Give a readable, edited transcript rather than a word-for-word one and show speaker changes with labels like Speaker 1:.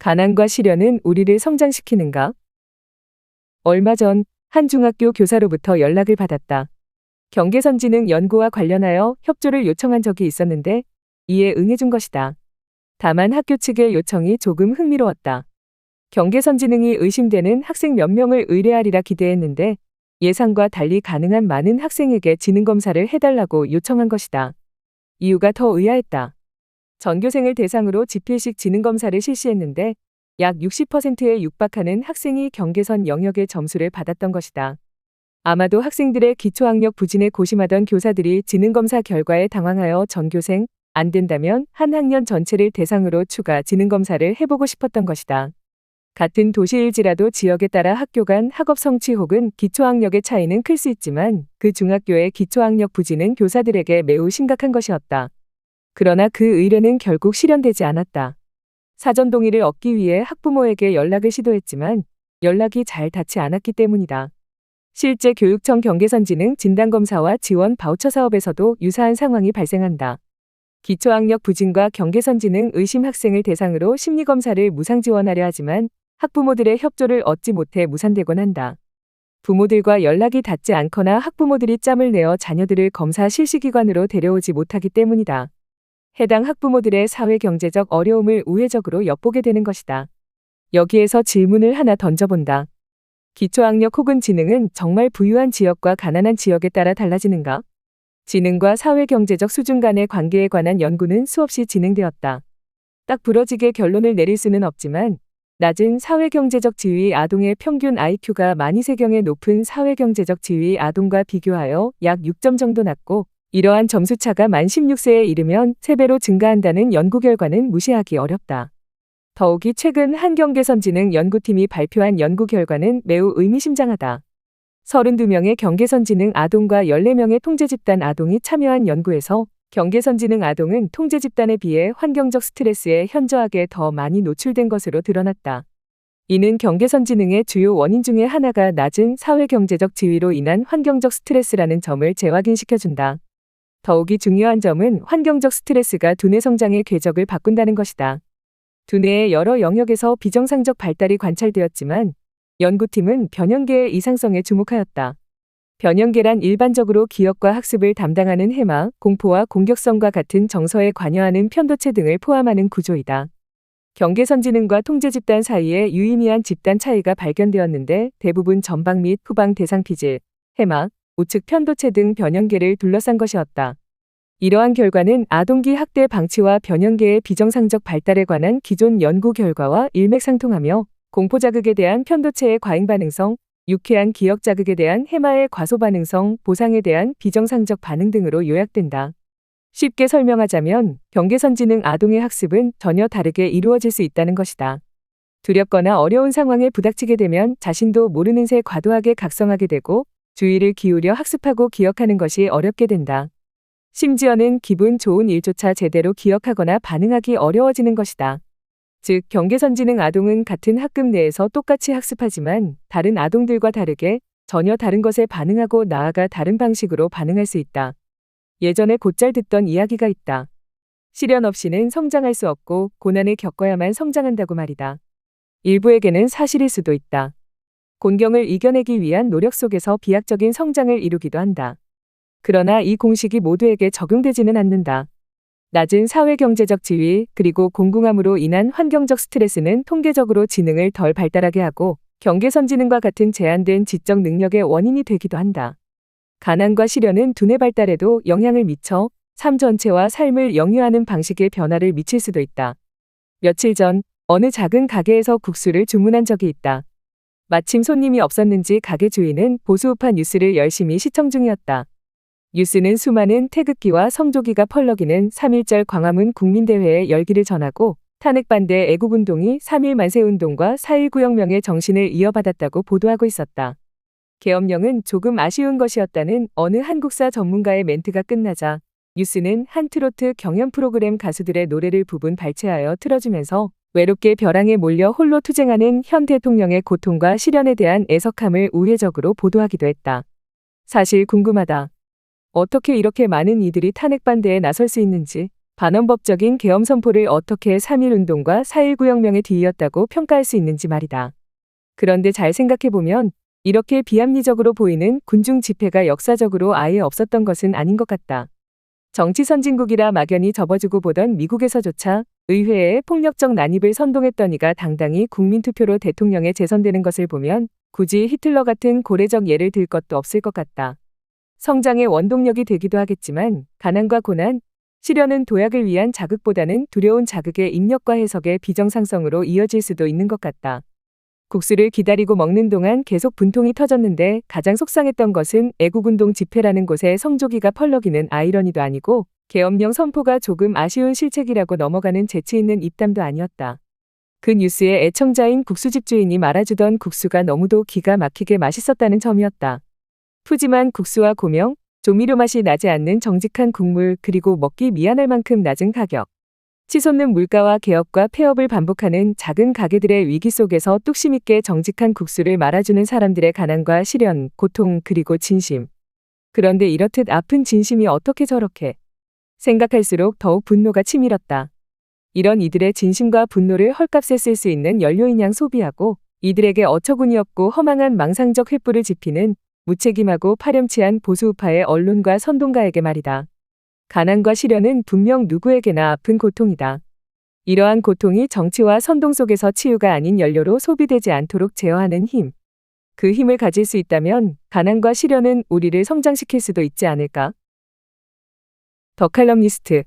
Speaker 1: 가난과 시련은 우리를 성장시키는가? 얼마 전 한 중학교 교사로부터 연락을 받았다. 경계선진흥 연구와 관련하여 협조를 요청한 적이 있었는데 이에 응해준 것이다. 다만 학교 측의 요청이 조금 흥미로웠다. 경계선진흥이 의심되는 학생 몇 명을 의뢰하리라 기대했는데 예상과 달리 가능한 많은 학생에게 지능검사를 해달라고 요청한 것이다. 이유가 더 의아했다. 전교생을 대상으로 지필식 지능검사를 실시했는데 약 60%에 육박하는 학생이 경계선 영역의 점수를 받았던 것이다. 아마도 학생들의 기초학력 부진에 고심하던 교사들이 지능검사 결과에 당황하여 전교생 안 된다면 한 학년 전체를 대상으로 추가 지능검사를 해보고 싶었던 것이다. 같은 도시일지라도 지역에 따라 학교 간 학업 성취 혹은 기초학력의 차이는 클 수 있지만 그 중학교의 기초학력 부진은 교사들에게 매우 심각한 것이었다. 그러나 그 의뢰는 결국 실현되지 않았다. 사전 동의를 얻기 위해 학부모에게 연락을 시도했지만 연락이 잘 닿지 않았기 때문이다. 실제 교육청 경계선진흥 진단검사와 지원 바우처 사업에서도 유사한 상황이 발생한다. 기초학력 부진과 경계선진흥 의심 학생을 대상으로 심리검사를 무상 지원하려 하지만 학부모들의 협조를 얻지 못해 무산되곤 한다. 부모들과 연락이 닿지 않거나 학부모들이 짬을 내어 자녀들을 검사 실시기관으로 데려오지 못하기 때문이다. 해당 학부모들의 사회경제적 어려움을 우회적으로 엿보게 되는 것이다. 여기에서 질문을 하나 던져본다. 기초학력 혹은 지능은 정말 부유한 지역과 가난한 지역에 따라 달라지는가? 지능과 사회경제적 수준 간의 관계에 관한 연구는 수없이 진행되었다. 딱 부러지게 결론을 내릴 수는 없지만 낮은 사회경제적 지위 아동의 평균 IQ가 만 2세경의 높은 사회경제적 지위 아동과 비교하여 약 6점 정도 낮고 이러한 점수차가 만 16세에 이르면 3배로 증가한다는 연구 결과는 무시하기 어렵다. 더욱이 최근 한경계선진흥 연구팀이 발표한 연구 결과는 매우 의미심장하다. 32명의 경계선진흥 아동과 14명의 통제집단 아동이 참여한 연구에서 경계선진흥 아동은 통제집단에 비해 환경적 스트레스에 현저하게 더 많이 노출된 것으로 드러났다. 이는 경계선진흥의 주요 원인 중에 하나가 낮은 사회경제적 지위로 인한 환경적 스트레스라는 점을 재확인시켜준다. 더욱이 중요한 점은 환경적 스트레스가 두뇌 성장의 궤적을 바꾼다는 것이다. 두뇌의 여러 영역에서 비정상적 발달이 관찰되었지만 연구팀은 변형계의 이상성에 주목하였다. 변형계란 일반적으로 기억과 학습을 담당하는 해마, 공포와 공격성과 같은 정서에 관여하는 편도체 등을 포함하는 구조이다. 경계선진흥과 통제집단 사이에 유의미한 집단 차이가 발견되었는데 대부분 전방 및 후방 대상 피질, 해마, 우측 편도체 등 변형계를 둘러싼 것이었다. 이러한 결과는 아동기 학대 방치와 변형계의 비정상적 발달에 관한 기존 연구 결과와 일맥상통하며 공포자극에 대한 편도체의 과잉반응성, 유쾌한 기억자극에 대한 해마의 과소반응성, 보상에 대한 비정상적 반응 등으로 요약된다. 쉽게 설명하자면 경계선진흥 아동의 학습은 전혀 다르게 이루어질 수 있다는 것이다. 두렵거나 어려운 상황에 부닥치게 되면 자신도 모르는 새 과도하게 각성하게 되고 주의를 기울여 학습하고 기억하는 것이 어렵게 된다. 심지어는 기분 좋은 일조차 제대로 기억하거나 반응하기 어려워지는 것이다. 즉, 경계선진흥 아동은 같은 학급 내에서 똑같이 학습하지만 다른 아동들과 다르게 전혀 다른 것에 반응하고 나아가 다른 방식으로 반응할 수 있다. 예전에 곧잘 듣던 이야기가 있다. 시련 없이는 성장할 수 없고 고난을 겪어야만 성장한다고 말이다. 일부에게는 사실일 수도 있다. 곤경을 이겨내기 위한 노력 속에서 비약적인 성장을 이루기도 한다. 그러나 이 공식이 모두에게 적용되지는 않는다. 낮은 사회경제적 지위 그리고 공공함으로 인한 환경적 스트레스는 통계적으로 지능을 덜 발달하게 하고 경계선진흥과 같은 제한된 지적 능력의 원인이 되기도 한다. 가난과 시련은 두뇌 발달에도 영향을 미쳐 삶 전체와 삶을 영유하는 방식의 변화를 미칠 수도 있다. 며칠 전 어느 작은 가게에서 국수를 주문한 적이 있다. 마침 손님이 없었는지 가게 주인은 보수우파 뉴스를 열심히 시청 중이었다. 뉴스는 수많은 태극기와 성조기가 펄럭이는 3.1절 광화문 국민대회의 열기를 전하고 탄핵반대 애국운동이 3.1 만세운동과 4.19 혁명의 정신을 이어받았다고 보도하고 있었다. 계엄령은 조금 아쉬운 것이었다는 어느 한국사 전문가의 멘트가 끝나자 뉴스는 한 트로트 경연 프로그램 가수들의 노래를 부분 발췌하여 틀어주면서 외롭게 벼랑에 몰려 홀로 투쟁하는 현 대통령의 고통과 시련에 대한 애석함을 우회적으로 보도하기도 했다. 사실 궁금하다. 어떻게 이렇게 많은 이들이 탄핵 반대에 나설 수 있는지. 반헌법적인 계엄 선포를 어떻게 3.1운동과 4.19 혁명에 뒤이었다고 평가할 수 있는지 말이다. 그런데 잘 생각해보면 이렇게 비합리적으로 보이는 군중 집회가 역사적으로 아예 없었던 것은 아닌 것 같다. 정치 선진국이라 막연히 접어주고 보던 미국에서조차 의회에 폭력적 난입을 선동했던 이가 당당히 국민투표로 대통령에 재선되는 것을 보면 굳이 히틀러 같은 고래적 예를 들 것도 없을 것 같다. 성장의 원동력이 되기도 하겠지만 가난과 고난, 시련은 도약을 위한 자극보다는 두려운 자극의 입력과 해석의 비정상성으로 이어질 수도 있는 것 같다. 국수를 기다리고 먹는 동안 계속 분통이 터졌는데 가장 속상했던 것은 애국운동 집회라는 곳에 성조기가 펄럭이는 아이러니도 아니고 계엄령 선포가 조금 아쉬운 실책이라고 넘어가는 재치 있는 입담도 아니었다. 그 뉴스의 애청자인 국수집 주인이 말아주던 국수가 너무도 기가 막히게 맛있었다는 점이었다. 푸짐한 국수와 고명, 조미료 맛이 나지 않는 정직한 국물 그리고 먹기 미안할 만큼 낮은 가격. 치솟는 물가와 개업과 폐업을 반복하는 작은 가게들의 위기 속에서 뚝심 있게 정직한 국수를 말아주는 사람들의 가난과 시련, 고통 그리고 진심. 그런데 이렇듯 아픈 진심이 어떻게 저렇게 생각할수록 더욱 분노가 치밀었다. 이런 이들의 진심과 분노를 헐값에 쓸 수 있는 연료인 양 소비하고 이들에게 어처구니 없고 허망한 망상적 횃불을 지피는 무책임하고 파렴치한 보수우파의 언론과 선동가에게 말이다. 가난과 시련은 분명 누구에게나 아픈 고통이다. 이러한 고통이 정치와 선동 속에서 치유가 아닌 연료로 소비되지 않도록 제어하는 힘. 그 힘을 가질 수 있다면 가난과 시련은 우리를 성장시킬 수도 있지 않을까? 더 칼럼니스트